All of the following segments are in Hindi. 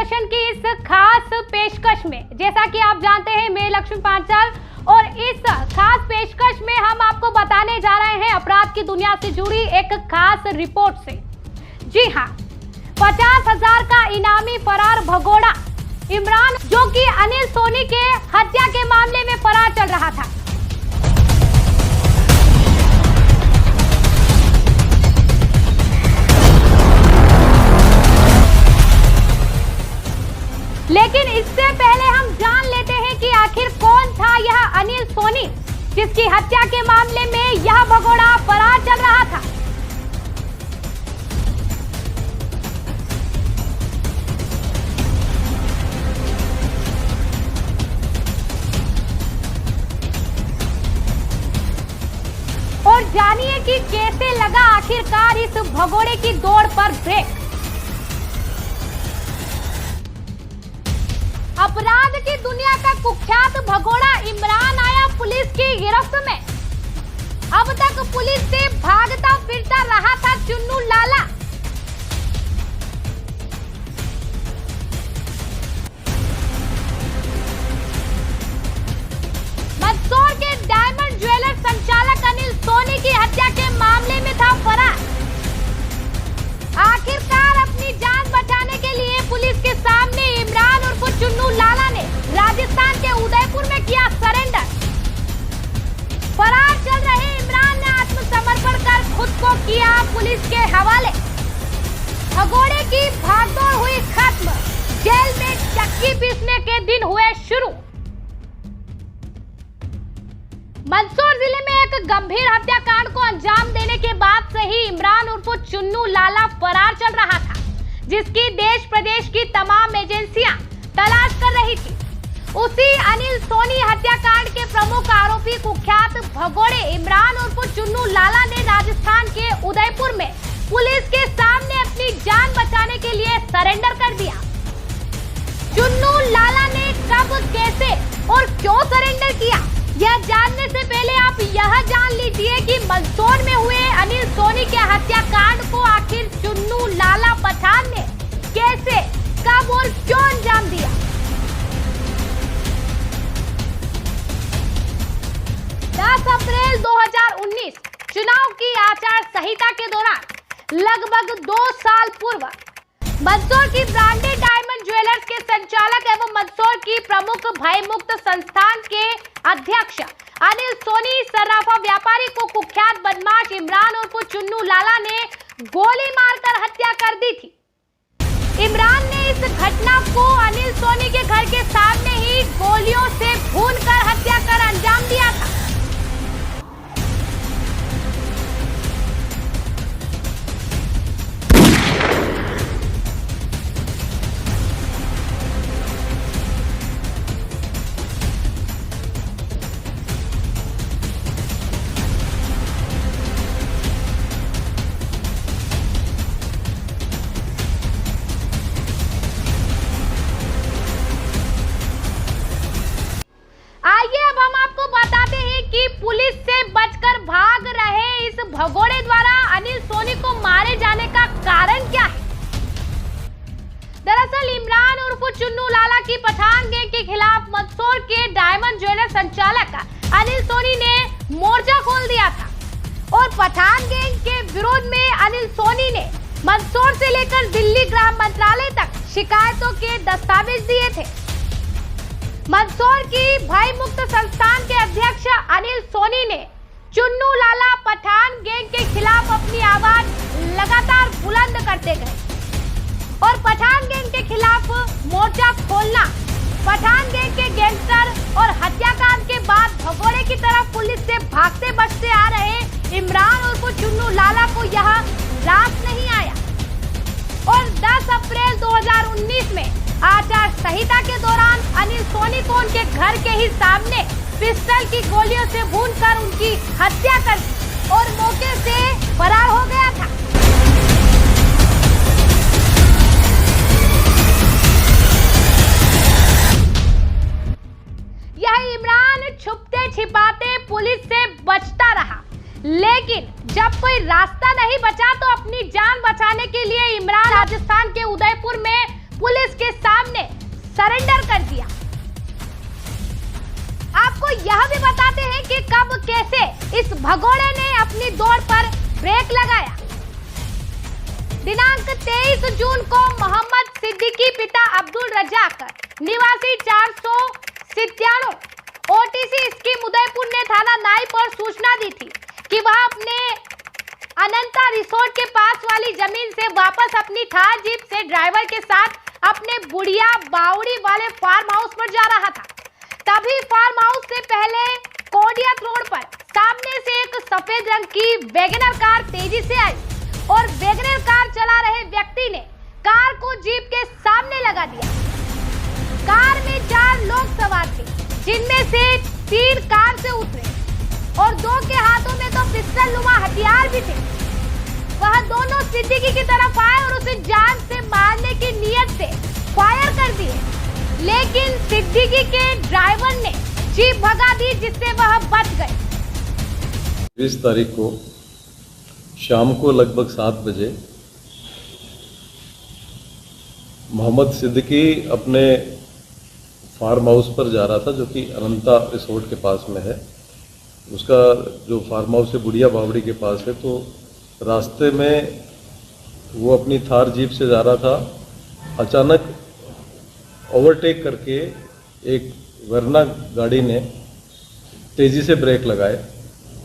दूरदर्शन की इस खास पेशकश में, जैसा कि आप जानते हैं मैं लक्ष्मी पांचाल, और इस खास पेशकश में हम आपको बताने जा रहे हैं अपराध की दुनिया से जुड़ी एक खास रिपोर्ट से। जी हाँ, 50,000 का इनामी फरार भगोड़ा इमरान, जो कि अनिल सोनी के हत्या के मामले में फरार चल रहा था। लेकिन इससे पहले हम जान लेते हैं कि आखिर कौन था यह अनिल सोनी, जिसकी हत्या के मामले में यह भगोड़ा फरार चल रहा था। और जानिए कि कैसे लगा आखिरकार इस भगोड़े की दौड़ पर ब्रेक। अपराध की दुनिया का कुख्यात भगोड़ा इमरान आया पुलिस की गिरफ्त में। अब तक पुलिस से भागता फिरता रहा था चुन्नू लाला। मंदसौर के डायमंड ज्वेलर्स संचालक अनिल सोनी की हत्या के मामले में था फरार। आखिरकार अपनी जान बचाने के लिए पुलिस के सामने इमरान उर्फ चुन्नू लाला ने राजस्थान के उदयपुर में किया सरेंडर। फरार चल रहे इमरान ने आत्मसमर्पण कर खुद को किया पुलिस के हवाले। भगोड़े की भागदौड़ हुई खत्म, जेल में चक्की पीसने के दिन हुए शुरू। मंदसौर जिले में एक गंभीर हत्याकांड को अंजाम देने के बाद से ही इमरान उर्फ चुन्नू लाला फरार चल रहा था, जिसकी देश प्रदेश की तमाम एजेंसियां तलाश कर रही थी। उसी अनिल सोनी हत्याकांड के प्रमुख आरोपी कुख्यात भगोड़े इमरान उर्फ चुन्नू लाला ने राजस्थान के उदयपुर में पुलिस के सामने अपनी जान बचाने के लिए सरेंडर कर दिया। चुन्नू लाला ने कब, कैसे और क्यों सरेंडर किया, यह जानने से पहले आप यह जान लीजिए कि मंदसौर में हुए अनिल सोनी के हत्याकांड को आखिर चुन्नू लाला पठान ने कैसे, कब और क्यों अंजाम दिया। 10 अप्रैल 2019 चुनाव की आचार संहिता के दौरान लगभग 2 साल पूर्व मंदसौर की ब्रांडेड डायमंड ज्वेलर्स के संचालक एवं मंदसौर की प्रमुख भयमुक्त संस्थान के अध्यक्ष अनिल सोनी सर्राफा व्यापारी को कुख्यात बदमाश इमरान उर्फ चुन्नू लाला ने गोली मारकर हत्या कर दी थी। इमरान ने इस घटना को अनिल सोनी के घर के सामने ही गोलियों से भूनकर हत्या कर अंजाम दिया था। पुलिस से बचकर भाग रहे इस भगोड़े द्वारा अनिल सोनी को मारे जाने का कारण क्या है। दरअसल इमरान उर्फ चुन्नू लाला की पठान गैंग के खिलाफ मंदसौर के डायमंड ज्वेलर संचालक अनिल सोनी ने मोर्चा खोल दिया था और पठान गैंग के विरोध में अनिल सोनी ने मंदसौर से लेकर दिल्ली गृह मंत्रालय तक शिकायतों के दस्तावेज दिए थे। मंदसौर की भय मुक्त संस्थान के अध्यक्ष अनिल सोनी ने चुन्नू लाला पठान गैंग के खिलाफ अपनी आवाज लगातार बुलंद करते गए और पठान गैंग के खिलाफ मोर्चा खोलना, पठान गैंग के गैंगस्टर और हत्याकांड के बाद भगोड़े की तरफ पुलिस से भागते बचते आ रहे इमरान उर्फ चुन्नू लाला को यह रास नहीं आया और 10 अप्रैल 2019 में आचार संहिता के दौरान अनिल सोनी को उनके घर के ही सामने पिस्टल की गोलियों से भूनकर उनकी हत्या कर दी और मौके से फरार हो गया था। यह इमरान छुपते छिपाते पुलिस से बचता रहा, लेकिन जब कोई रास्ता नहीं बचा तो अपनी जान बचाने के लिए इमरान राजस्थान के उदयपुर में पुलिस के सामने सरेंडर कर दिया। आपको यह भी बताते हैं कि कब कैसे इस भगोड़े ने अपनी दौड़ पर ब्रेक लगाया। दिनांक 23 जून को मोहम्मद सिद्दीकी पिता अब्दुल रजाक निवासी 497 ओटीसी स्कीम उदयपुर ने थाना नाई पर सूचना दी थी कि वह अपने अनंता रिसोर्ट के पास वाली जमीन से वापस अपनी थार जीप से ड्राइवर के साथ अपने बुढ़िया बावड़ी वाले फार्म हाउस पर जा रहा था। तभी फार्म हाउस से पहले कोडियात रोड पर सामने से एक सफेद रंग की वैगनर कार तेजी से आई और वैगनर कार चला रहे व्यक्ति ने कार को जीप के सामने लगा दिया। कार में 4 लोग सवार थे, जिनमें से 3 कार से उतरे और 2 के हाथों में तो पिस्टल नुमा हथियार भी थे। वह दोनों सिद्दीकी की तरफ आए और उसे जान से मारने की नीयत से फायर कर दिए, लेकिन सिद्दीकी के ड्राइवर ने जीप भगा दी, जिससे वह बच गए। 20 तारीख को शाम को लगभग 7 बजे मोहम्मद सिद्दीकी अपने फार्म हाउस पर जा रहा था, जो कि अनंता रिसोर्ट के पास में है। उसका जो फार्म हाउस है बुढ़िया बावड़ी के पास है। तो रास्ते में वो अपनी थार जीप से जा रहा था। अचानक ओवरटेक करके एक वरना गाड़ी ने तेज़ी से ब्रेक लगाए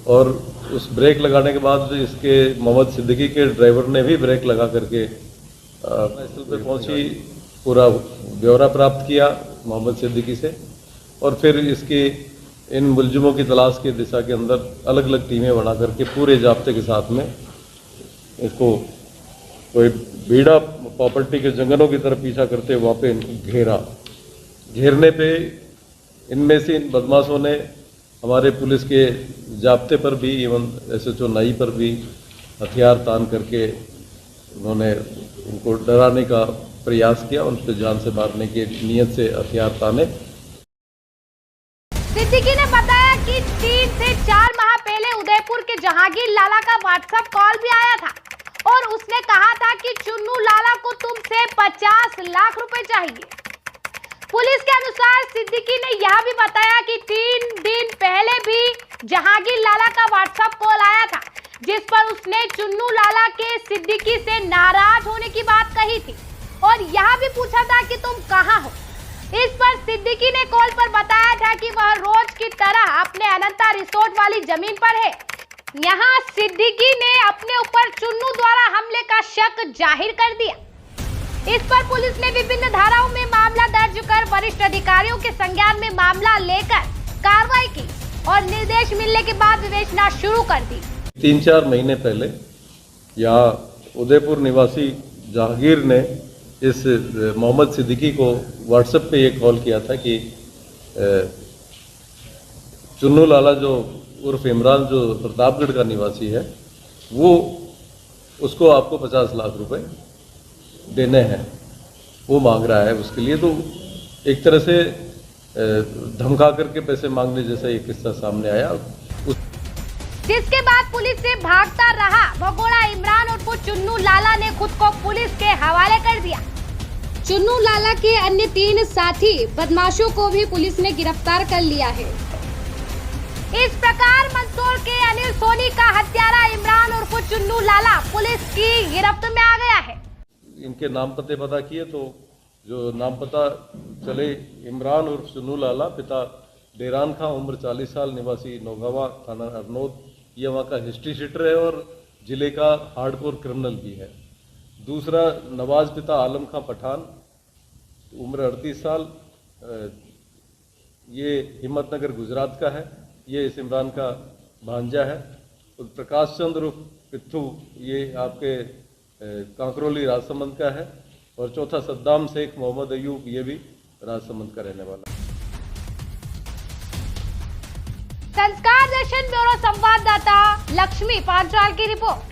और उस ब्रेक लगाने के बाद इसके मोहम्मद सिद्दीकी के ड्राइवर ने भी ब्रेक लगा करके स्थल पर पहुंची, पूरा ब्यौरा प्राप्त किया मोहम्मद सिद्दीकी से और फिर इसकी इन मुलजिमों की तलाश की दिशा के अंदर अलग अलग टीमें बना करके पूरे जाब्ते के साथ में इसको कोई बीड़ा प्रॉपर्टी के जंगलों की तरफ पीछा करते वहाँ पे इनको घेरा। घेरने पे इनमें से इन बदमाशों ने हमारे पुलिस के जाब्ते पर भी, इवन SHO नाई पर भी हथियार तान करके उन्होंने उनको डराने का प्रयास किया, उन पर जान से मारने की नीयत से हथियार ताने। सिद्दीकी ने बताया कि 3 से 4 माह पहले उदयपुर के जहांगीर लाला का व्हाट्सएप कॉल भी आया था और उसने कहा था कि चुन्नू लाला को तुमसे 50 लाख रुपए चाहिए। पुलिस के अनुसार सिद्दीकी ने यह भी बताया कि 3 दिन पहले भी जहांगीर लाला का व्हाट्सएप कॉल आया था, जिस पर उसने चुन्नू लाला के सिद्दीकी से नाराज होने की बात कही थी और यह भी पूछा था कि तुम कहाँ हो। इस पर सिद्दीकी ने कॉल पर बताया था कि वह रोज की तरह अपने अनंता रिसोर्ट वाली जमीन पर है। यहाँ सिद्दीकी ने अपने ऊपर चुन्नू द्वारा हमले का शक जाहिर कर दिया। इस पर पुलिस ने विभिन्न धाराओं में मामला दर्ज कर वरिष्ठ अधिकारियों के संज्ञान में मामला लेकर कार्रवाई की और निर्देश मिलने के बाद विवेचना शुरू कर दी। 3-4 महीने पहले यहाँ उदयपुर निवासी जहांगीर ने इस मोहम्मद सिद्दीकी को व्हाट्सएप पे ये कॉल किया था कि चुन्नू लाला जो उर्फ इमरान, जो प्रतापगढ़ का निवासी है, वो उसको आपको 50 लाख रुपए देने हैं, वो मांग रहा है उसके लिए। तो एक तरह से धमका करके पैसे मांगने जैसा एक किस्सा सामने आया। जिसके बाद पुलिस से भागता रहा भगोड़ा इमरान उर्फ चुन्नू लाला ने खुद को पुलिस के हवाले कर दिया। चुन्नू लाला के अन्य 3 साथी बदमाशों को भी पुलिस ने गिरफ्तार कर लिया है। इस प्रकार मंदसौर के अनिल सोनी का हत्यारा इमरान उर्फ चुन्नू लाला पुलिस की गिरफ्त में आ गया है। इनके नाम पते पता किए तो जो नाम पता चले, इमरान उर्फ चुन्नू लाला, पिता डेरान खां, उम्र 40 साल, निवासी नौगावा, थाना अरनोद, ये वहाँ का हिस्ट्री शीटर है और जिले का हार्डकोर क्रिमिनल भी है। दूसरा नवाज पिता आलम खां पठान, उम्र 38 साल, ये हिम्मतनगर गुजरात का है, ये इस इमरान का भांजा है। और प्रकाश चंद्र उर्फ पित्थू, ये आपके कांकरोली राजसमंद का है। और चौथा सद्दाम शेख मोहम्मद अयूब, ये भी राजसमंद का रहने वाला है। संस्कार दर्शन ब्यूरो संवाददाता लक्ष्मी पांचाल की रिपोर्ट।